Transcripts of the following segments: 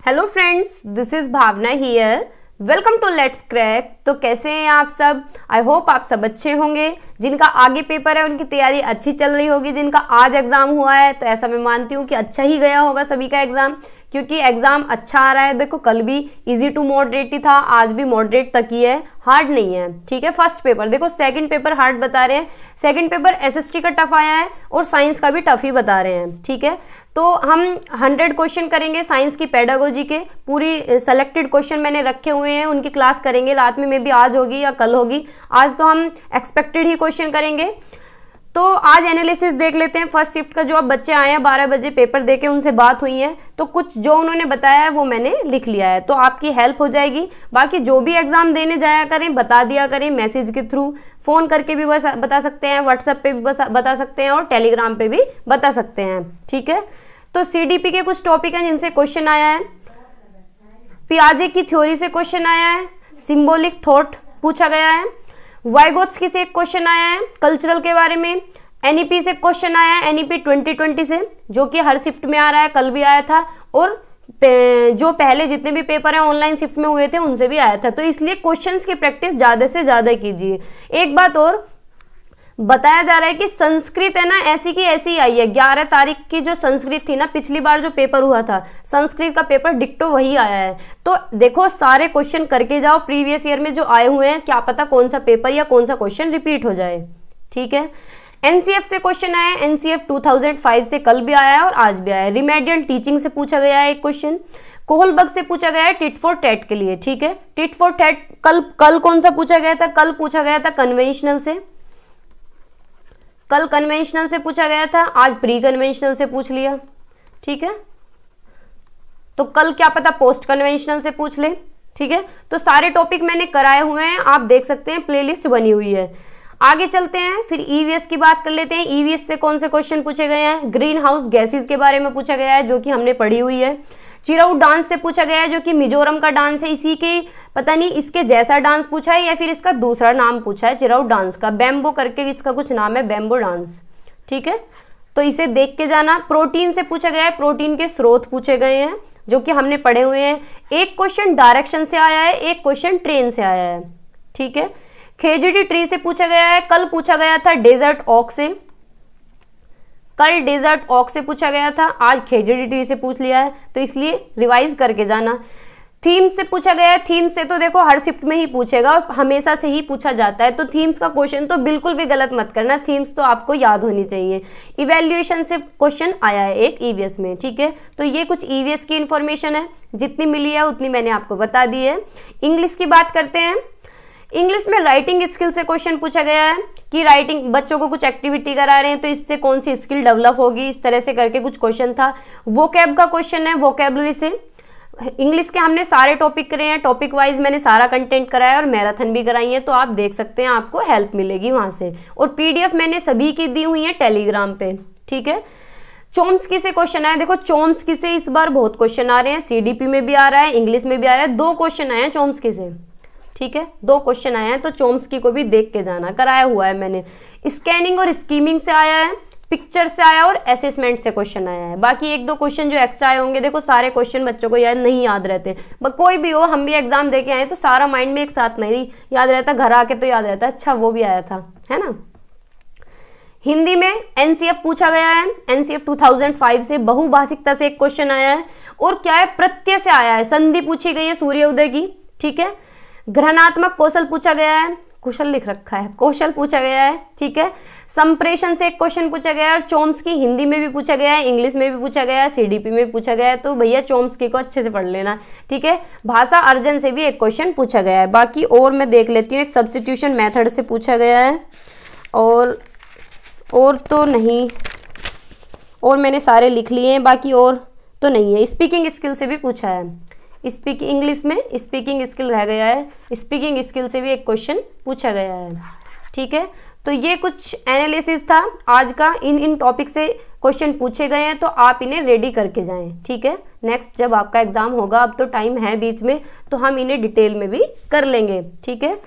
Hello friends, this is Bhavana here. Welcome to let's crack. तो कैसे हैं आप सब? आई होप आप सब अच्छे होंगे। जिनका आगे पेपर है उनकी तैयारी अच्छी चल रही होगी। जिनका आज एग्जाम हुआ है तो ऐसा मैं मानती हूँ कि अच्छा ही गया होगा सभी का एग्जाम, क्योंकि एग्जाम अच्छा आ रहा है। देखो कल भी इजी टू मॉडरेट ही था, आज भी मॉडरेट तक ही है, हार्ड नहीं है। ठीक है, फर्स्ट पेपर देखो, सेकंड पेपर हार्ड बता रहे हैं, सेकंड पेपर एसएसटी का टफ आया है और साइंस का भी टफ ही बता रहे हैं। ठीक है, तो हम 100 क्वेश्चन करेंगे साइंस की पेडागोजी के। पूरी सेलेक्टेड क्वेश्चन मैंने रखे हुए हैं, उनकी क्लास करेंगे रात में, मे बी आज होगी या कल होगी। आज तो हम एक्सपेक्टेड ही क्वेश्चन करेंगे। तो आज एनालिसिस देख लेते हैं। फर्स्ट शिफ्ट का जो अब बच्चे आए हैं 12 बजे पेपर देके, उनसे बात हुई है तो कुछ जो उन्होंने बताया है वो मैंने लिख लिया है, तो आपकी हेल्प हो जाएगी। बाकी जो भी एग्जाम देने जाया करें बता दिया करें मैसेज के थ्रू, फोन करके भी बता सकते हैं, व्हाट्सएप पे भी बता सकते हैं और टेलीग्राम पे भी बता सकते हैं। ठीक है, तो सीडीपी के कुछ टॉपिक हैं जिनसे क्वेश्चन आया है। पियाजे की थ्योरी से क्वेश्चन आया है, सिंबॉलिक थॉट पूछा गया है, वाइगोत्स्की से एक क्वेश्चन आया है कल्चरल के बारे में, एनईपी से क्वेश्चन आया है, एनईपी 2020 से, जो कि हर शिफ्ट में आ रहा है, कल भी आया था, और जो पहले जितने भी पेपर हैं ऑनलाइन शिफ्ट में हुए थे उनसे भी आया था। तो इसलिए क्वेश्चंस की प्रैक्टिस ज्यादा से ज्यादा कीजिए। एक बात और बताया जा रहा है कि संस्कृत है ना, ऐसी की ऐसी आई है। 11 तारीख की जो संस्कृत थी ना, पिछली बार जो पेपर हुआ था संस्कृत का पेपर डिक्टो वही आया है। तो देखो सारे क्वेश्चन करके जाओ, प्रीवियस ईयर में जो आए हुए हैं, क्या पता कौन सा पेपर या कौन सा क्वेश्चन रिपीट हो जाए। ठीक है, एनसीएफ से क्वेश्चन आया है, एनसीएफ 2005 से कल भी आया है और आज भी आया है। रिमेडियल टीचिंग से पूछा गया है एक क्वेश्चन, कोहलबर्ग से पूछा गया है टिट फॉर टैट के लिए। ठीक है, टिट फॉर टैट कल कौन सा पूछा गया था? कल पूछा गया था कन्वेंशनल से, कल कन्वेंशनल से पूछा गया था, आज प्री कन्वेंशनल से पूछ लिया। ठीक है, तो कल क्या पता पोस्ट कन्वेंशनल से पूछ ले। ठीक है, तो सारे टॉपिक मैंने कराए हुए हैं, आप देख सकते हैं, प्लेलिस्ट बनी हुई है। आगे चलते हैं, फिर ईवीएस की बात कर लेते हैं। ईवीएस से कौन से क्वेश्चन पूछे गए हैं? ग्रीन हाउस गैसेज के बारे में पूछा गया है, जो कि हमने पढ़ी हुई है। चिराउ डांस से पूछा गया है, जो कि मिजोरम का डांस है, इसी के पता नहीं इसके जैसा डांस पूछा है या फिर इसका दूसरा नाम पूछा है चिराउ डांस का, बैम्बो करके इसका कुछ नाम है, बैम्बो डांस। ठीक है, तो इसे देख के जाना। प्रोटीन से पूछा गया है, प्रोटीन के स्रोत पूछे गए हैं, जो कि हमने पढ़े हुए हैं। एक क्वेश्चन डायरेक्शन से आया है, एक क्वेश्चन ट्रेन से आया है। ठीक है, खेजड़ी ट्री से पूछा गया है, कल पूछा गया था डेजर्ट ऑक से, कल डेजर्ट ऑक से पूछा गया था, आज खेजड़ी ट्री से पूछ लिया है, तो इसलिए रिवाइज करके जाना। थीम्स से पूछा गया है, थीम्स से तो देखो हर शिफ्ट में ही पूछेगा और हमेशा से ही पूछा जाता है, तो थीम्स का क्वेश्चन तो बिल्कुल भी गलत मत करना, थीम्स तो आपको याद होनी चाहिए। इवैल्यूएशन से क्वेश्चन आया है एक ईवीएस में। ठीक है, तो ये कुछ ईवीएस की इंफॉर्मेशन है, जितनी मिली है उतनी मैंने आपको बता दी है। इंग्लिश की बात करते हैं। इंग्लिश में राइटिंग स्किल से क्वेश्चन पूछा गया है कि राइटिंग, बच्चों को कुछ एक्टिविटी करा रहे हैं तो इससे कौन सी स्किल डेवलप होगी, इस तरह से करके कुछ क्वेश्चन था। वोकैब का क्वेश्चन है, वोकैबुलरी से। इंग्लिश के हमने सारे टॉपिक करे हैं, टॉपिक वाइज मैंने सारा कंटेंट कराया और मैराथन भी कराई है, तो आप देख सकते हैं, आपको हेल्प मिलेगी वहां से। और पीडीएफ मैंने सभी की दी हुई है टेलीग्राम पे। ठीक है, चोम्स्की से क्वेश्चन आया, देखो चोम्स्की से इस बार बहुत क्वेश्चन आ रहे हैं, सीडीपी में भी आ रहा है, इंग्लिश में भी आ रहा है, 2 क्वेश्चन आए हैं चोम्स्की से। ठीक है, 2 क्वेश्चन आए हैं, तो चोम्स्की को भी देख के जाना, कराया हुआ है मैंने। स्कैनिंग और स्कीमिंग से आया है, पिक्चर से आया और असेसमेंट से क्वेश्चन आया है। बाकी 1-2 क्वेश्चन जो एक्स्ट्रा आए होंगे, देखो सारे क्वेश्चन बच्चों को याद नहीं याद रहते, कोई भी हो, हम भी एग्जाम दे के आए तो सारा माइंड में एक साथ नहीं याद रहता, घर आके तो याद रहता है, अच्छा वो भी आया था, है ना। हिंदी में एनसीएफ पूछा गया है, एनसीएफ 2005 से, बहुभाषिकता से एक क्वेश्चन आया है, और क्या है, प्रत्यय से आया है, संधि पूछी गई है सूर्य उदय की। ठीक है, ग्रहणात्मक कौशल पूछा गया है, कुशल लिख रखा है, कौशल पूछा गया है। ठीक है, संप्रेषण से एक क्वेश्चन पूछा गया है, और चोम्स्की हिंदी में भी पूछा गया है, इंग्लिश में भी पूछा गया है, सीडीपी में भी पूछा गया है, तो भैया चोम्स्की को अच्छे से पढ़ लेना। ठीक है, भाषा अर्जन से भी एक क्वेश्चन पूछा गया है। बाकी और मैं देख लेती हूँ, एक सब्स्टिट्यूशन मेथड से पूछा गया है, और तो नहीं, और मैंने सारे लिख लिए हैं, बाकी और तो नहीं है। स्पीकिंग स्किल से भी पूछा है, इंग्लिश में स्पीकिंग स्किल रह गया है, स्पीकिंग स्किल से भी एक क्वेश्चन पूछा गया है। ठीक है, तो ये कुछ एनालिसिस था आज का, इन टॉपिक से क्वेश्चन पूछे गए हैं, तो आप इन्हें रेडी करके जाएं। ठीक है, नेक्स्ट जब आपका एग्जाम होगा, अब तो टाइम है बीच में, तो हम इन्हें डिटेल में भी कर लेंगे। ठीक है,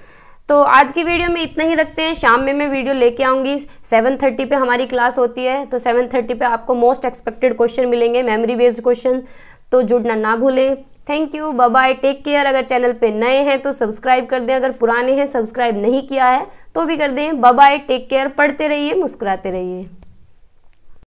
तो आज की वीडियो में इतना ही रखते हैं। शाम में मैं वीडियो लेके आऊँगी, 7:30 पे हमारी क्लास होती है, तो 7:30 पे आपको मोस्ट एक्सपेक्टेड क्वेश्चन मिलेंगे, मेमोरी बेस्ड क्वेश्चन। तो जुड़ना ना भूलें। Thank you, bye bye, take care. अगर चैनल पे नए हैं तो सब्सक्राइब कर दें, अगर पुराने हैं सब्सक्राइब नहीं किया है तो भी कर दें। बाय बाय, टेक केयर, पढ़ते रहिए, मुस्कुराते रहिए।